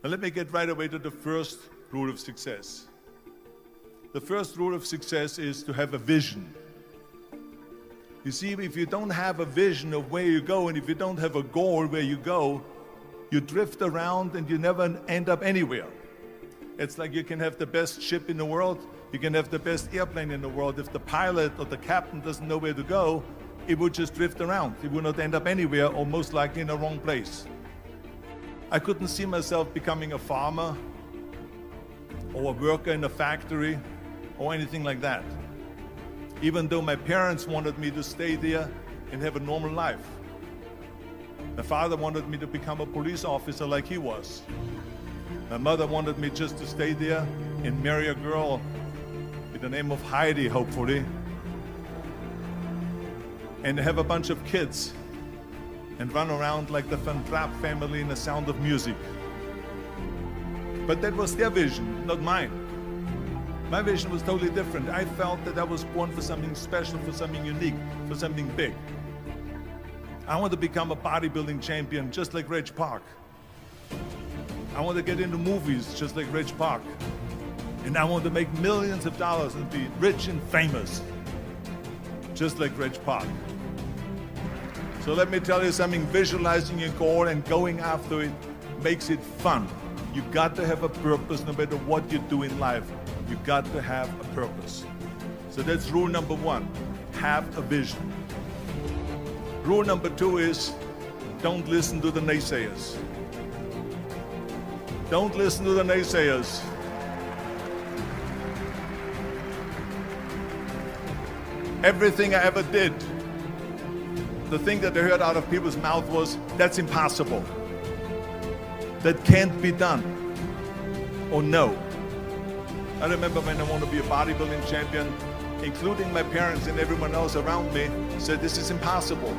Now let me get right away to the first rule of success. The first rule of success is to have a vision. You see, if you don't have a vision of where you go, and if you don't have a goal where you go, you drift around and you never end up anywhere. It's like you can have the best ship in the world, you can have the best airplane in the world. If the pilot or the captain doesn't know where to go, it would just drift around. It would not end up anywhere, or most likely in the wrong place. I couldn't see myself becoming a farmer or a worker in a factory or anything like that, even though my parents wanted me to stay there and have a normal life. My father wanted me to become a police officer like he was. My mother wanted me just to stay there and marry a girl with the name of Heidi, hopefully, and have a bunch of kids and run around like the Van Trapp family in The Sound of Music. But that was their vision, not mine. My vision was totally different. I felt that I was born for something special, for something unique, for something big. I want to become a bodybuilding champion just like Reg Park. I want to get into movies just like Reg Park. And I want to make millions of dollars and be rich and famous just like Reg Park. So let me tell you something, visualizing your goal and going after it makes it fun. You got to have a purpose no matter what you do in life. You got to have a purpose. So that's rule number one, have a vision. Rule number two is, don't listen to the naysayers. Don't listen to the naysayers. Everything I ever did, the thing that I heard out of people's mouth was, that's impossible. That can't be done. Or no. I remember when I wanted to be a bodybuilding champion, including my parents and everyone else around me, said this is impossible.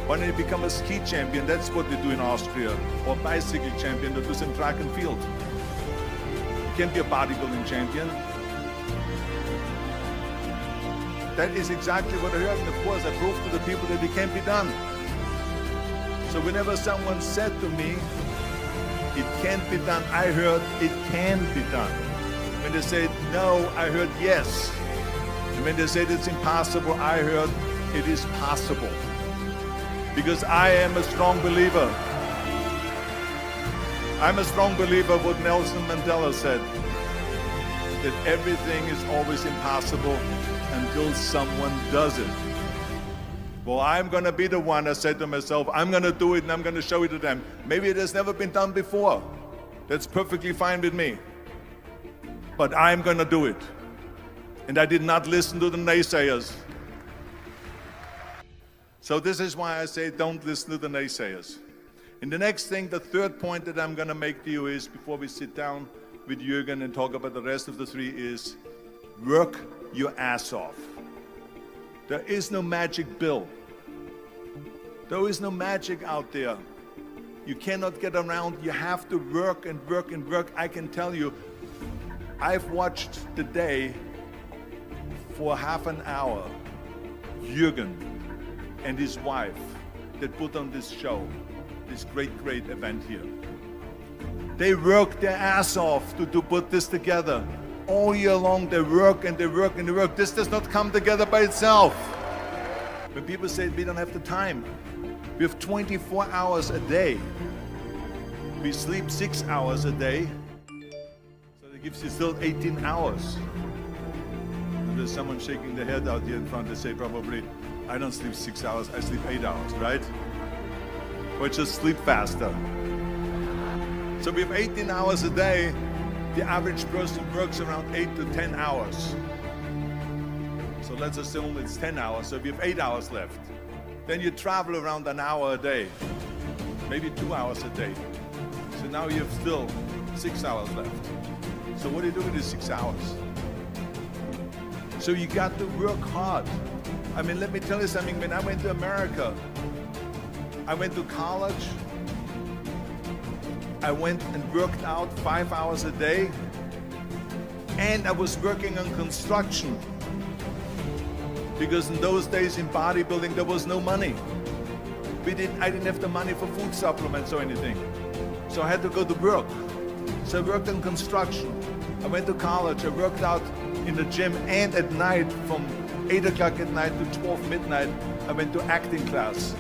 Why don't you become a ski champion? That's what they do in Austria. Or bicycle champion, or do some track and field. You can't be a bodybuilding champion. That is exactly what I heard, and of course I proved to the people that it can't be done. So whenever someone said to me, it can't be done, I heard it can be done. When they said no, I heard yes. And when they said it's impossible, I heard it is possible. Because I am a strong believer. I'm a strong believer of what Nelson Mandela said, that everything is always impossible until someone does it. Well, I'm going to be the one, I said to myself, I'm going to do it and I'm going to show it to them. Maybe it has never been done before. That's perfectly fine with me. But I'm going to do it. And I did not listen to the naysayers. So this is why I say don't listen to the naysayers. And the next thing, the third point that I'm going to make to you is, before we sit down with Jürgen and talk about the rest of the three, is work your ass off. There is no magic pill. There is no magic out there. You cannot get around. You have to work and work and work. I can tell you, I've watched the day for half an hour, Jürgen and his wife that put on this show, this great event here. They work their ass off to put this together. All year long they work and they work and they work. This does not come together by itself. When people say we don't have the time, we have 24 hours a day. We sleep 6 hours a day, so that gives you still 18 hours. And there's someone shaking their head out here in front. They say probably, I don't sleep 6 hours, I sleep 8 hours, right? Or just sleep faster. So we have 18 hours a day. The average person works around 8 to 10 hours. So let's assume it's 10 hours, so we have 8 hours left. Then you travel around an hour a day, maybe 2 hours a day. So now you have still 6 hours left. So what do you do with these 6 hours? So you got to work hard. I mean, let me tell you something, when I went to America, I went to college, I went and worked out 5 hours a day, and I was working on construction. Because in those days in bodybuilding, there was no money. I didn't have the money for food supplements or anything. So I had to go to work. So I worked in construction. I went to college. I worked out in the gym, and at night from 8 o'clock at night to 12 midnight, I went to acting class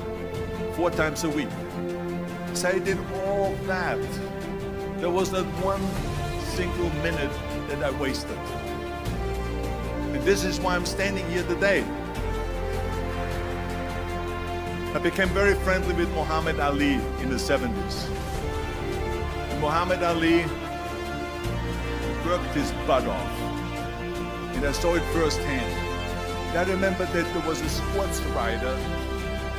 4 times a week. So I did all that. There was not one single minute that I wasted. And this is why I'm standing here today. I became very friendly with Muhammad Ali in the 70s. And Muhammad Ali worked his butt off. And I saw it firsthand. And I remember that there was a sports writer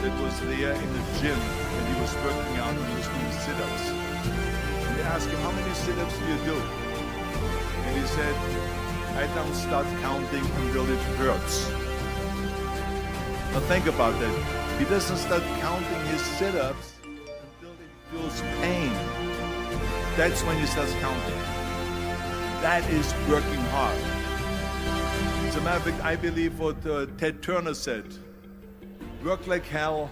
that was there in the gym and he was working out and he was doing sit-ups. And they asked him, how many sit-ups do you do? And he said, I don't start counting until it hurts. Now think about that. He doesn't start counting his sit-ups until he feels pain. That's when he starts counting. That is working hard. As a matter of fact, I believe what Ted Turner said, work like hell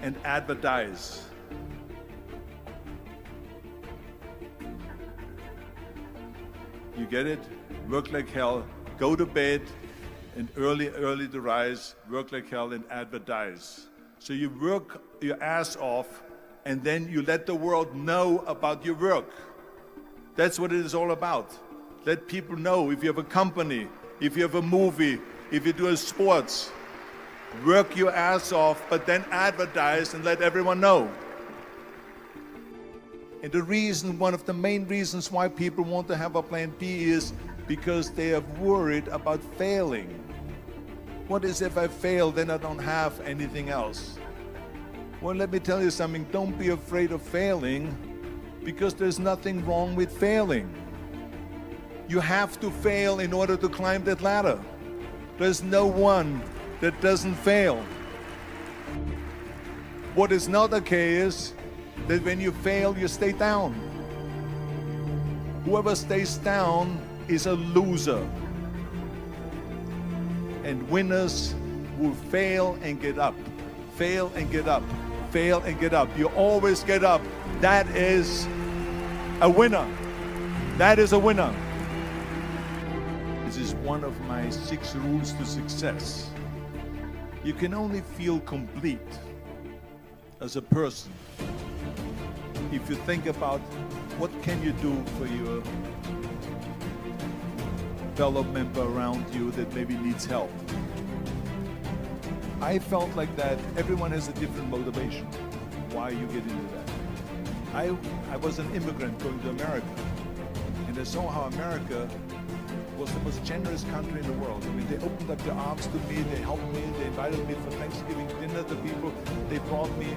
and advertise. You get it? Work like hell, go to bed, and early to rise, work like hell and advertise. So you work your ass off, and then you let the world know about your work. That's what it is all about. Let people know if you have a company, if you have a movie, if you do sports, work your ass off, but then advertise and let everyone know. And the reason, one of the main reasons why people want to have a plan B is because they are worried about failing. What is if I fail, then I don't have anything else? Well, let me tell you something, don't be afraid of failing, because there's nothing wrong with failing. You have to fail in order to climb that ladder. There's no one that doesn't fail. What is not okay is that when you fail, you stay down. Whoever stays down is a loser. And winners will fail and get up. Fail and get up. Fail and get up. You always get up. That is a winner. That is a winner. This is one of my 6 rules to success. You can only feel complete as a person if you think about what can you do for your fellow member around you that maybe needs help. I felt like that everyone has a different motivation why you get into that. I was an immigrant going to America, and I saw how America was the most generous country in the world. I mean, they opened up their arms to me, they helped me, they invited me for Thanksgiving dinner. The people, they brought me,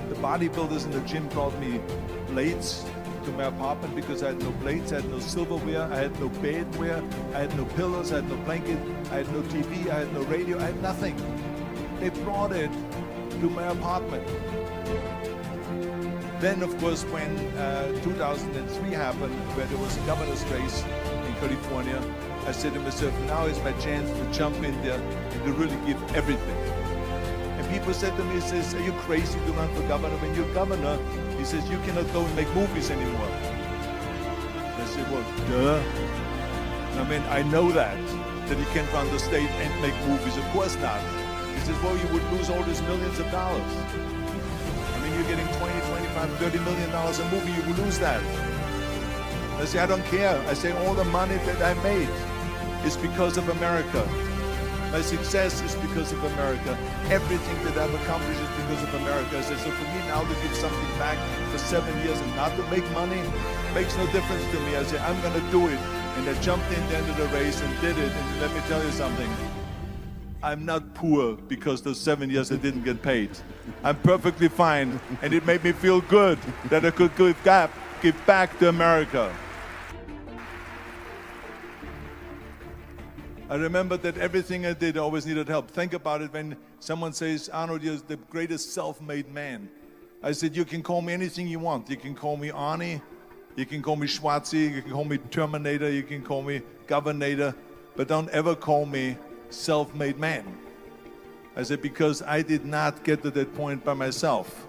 the bodybuilders in the gym brought me plates to my apartment because I had no plates, I had no silverware, I had no bedware, I had no pillows, I had no blanket, I had no TV, I had no radio, I had nothing. They brought it to my apartment. Then, of course, when 2003 happened, where there was a governor's race in California, I said to myself, now is my chance to jump in there and to really give everything. And people said to me, says, are you crazy to run for governor? When you're governor, he says, you cannot go and make movies anymore. I said, well, duh. I mean, I know that you can't run the state and make movies. Of course not. He says, well, you would lose all these millions of dollars. I mean, you're getting 20, 25, $30 million a movie, you will lose that. I say, I don't care. I say, all the money that I made is because of America. My success is because of America. Everything that I've accomplished is because of America. I say, so for me now to give something back for 7 years and not to make money makes no difference to me. I say, I'm going to do it. And I jumped in the end of the race and did it. And let me tell you something. I'm not poor because those 7 years I didn't get paid. I'm perfectly fine. And it made me feel good that I could give back to America. I remember that everything I did, I always needed help. Think about it when someone says, Arnold, you're the greatest self-made man. I said, you can call me anything you want. You can call me Arnie, you can call me Schwarzy, you can call me Terminator, you can call me Governator, but don't ever call me self-made man. I said, because I did not get to that point by myself.